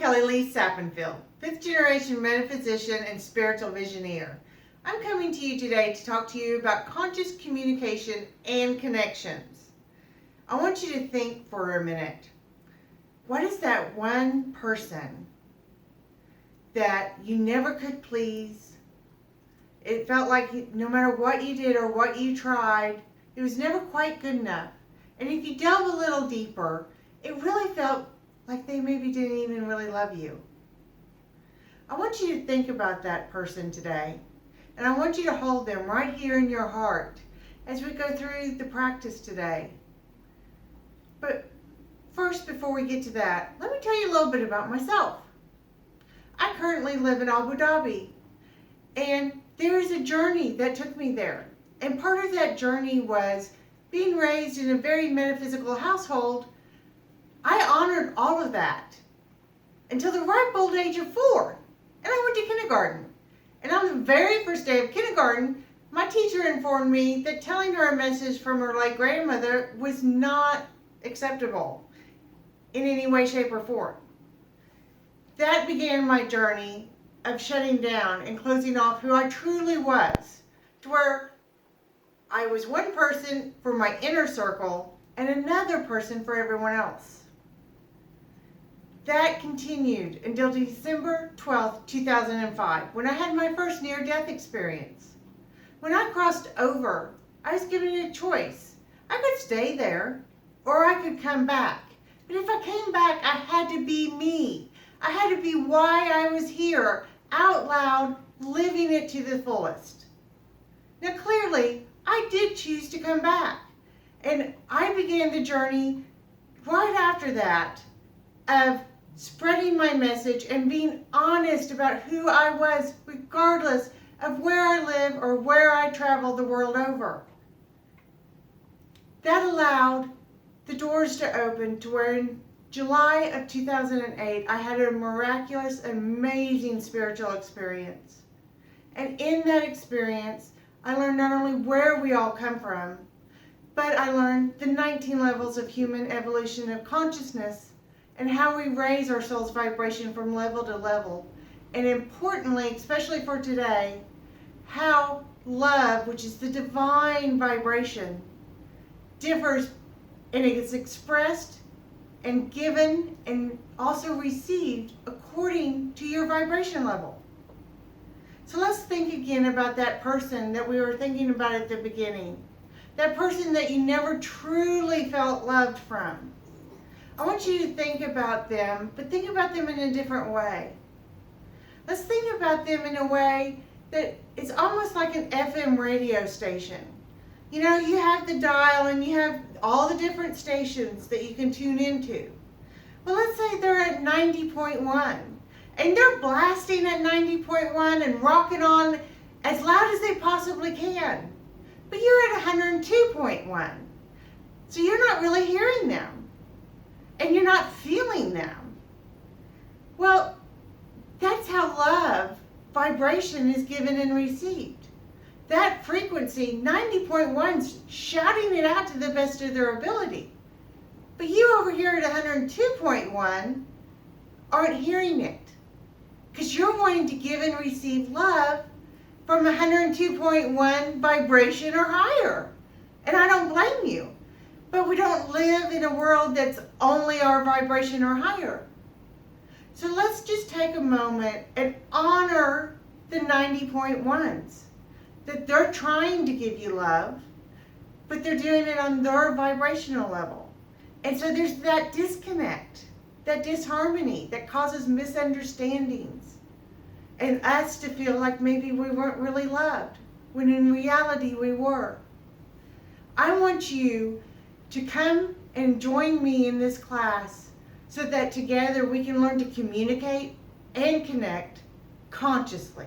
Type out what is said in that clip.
Kelli Sappenfield, fifth generation metaphysician and spiritual visioneer. I'm coming to you today to talk to you about conscious communication and connections. I want you to think for a minute. What is that one person that you never could please? It felt like no matter what you did or what you tried, it was never quite good enough. And if you delve a little deeper, it really felt like they maybe didn't even really love you. I want you to think about that person today. And I want you to hold them right here in your heart as we go through the practice today. But first, before we get to that, let me tell you a little bit about myself. I currently live in Abu Dhabi, and there is a journey that took me there. And part of that journey was being raised in a very metaphysical household. I honored all of that until the ripe old age of 4, and I went to kindergarten. And on the very first day of kindergarten, my teacher informed me that telling her a message from her late grandmother was not acceptable in any way, shape, or form. That began my journey of shutting down and closing off who I truly was, to where I was one person for my inner circle and another person for everyone else. That continued until December 12th, 2005, when I had my first near-death experience. When I crossed over, I was given a choice. I could stay there, or I could come back. But if I came back, I had to be me. I had to be why I was here, out loud, living it to the fullest. Now clearly, I did choose to come back. And I began the journey right after that of spreading my message and being honest about who I was, regardless of where I live or where I travel the world over. That allowed the doors to open to where in July of 2008, I had a miraculous, amazing spiritual experience. And in that experience, I learned not only where we all come from, but I learned the 19 levels of human evolution of consciousness and how we raise our soul's vibration from level to level. And importantly, especially for today, how love, which is the divine vibration, differs and it is expressed and given and also received according to your vibration level. So let's think again about that person that we were thinking about at the beginning. That person that you never truly felt loved from. I want you to think about them, but think about them in a different way. Let's think about them in a way that it's almost like an FM radio station. You know, you have the dial and you have all the different stations that you can tune into. Well, let's say they're at 90.1 and they're blasting at 90.1 and rocking on as loud as they possibly can. But you're at 102.1, so you're not really hearing them. And you're not feeling them. Well, that's how love, vibration is given and received. That frequency, 90.1's shouting it out to the best of their ability. But you over here at 102.1 aren't hearing it. Because you're wanting to give and receive love from 102.1 vibration or higher. And I don't blame you. But we don't live in a world that's only our vibration or higher. So let's just take a moment and honor the 90.1s. That they're trying to give you love, but they're doing it on their vibrational level. And so there's that disconnect, that disharmony that causes misunderstandings. And us to feel like maybe we weren't really loved, when in reality we were. I want you to come and join me in this class so that together we can learn to communicate and connect consciously.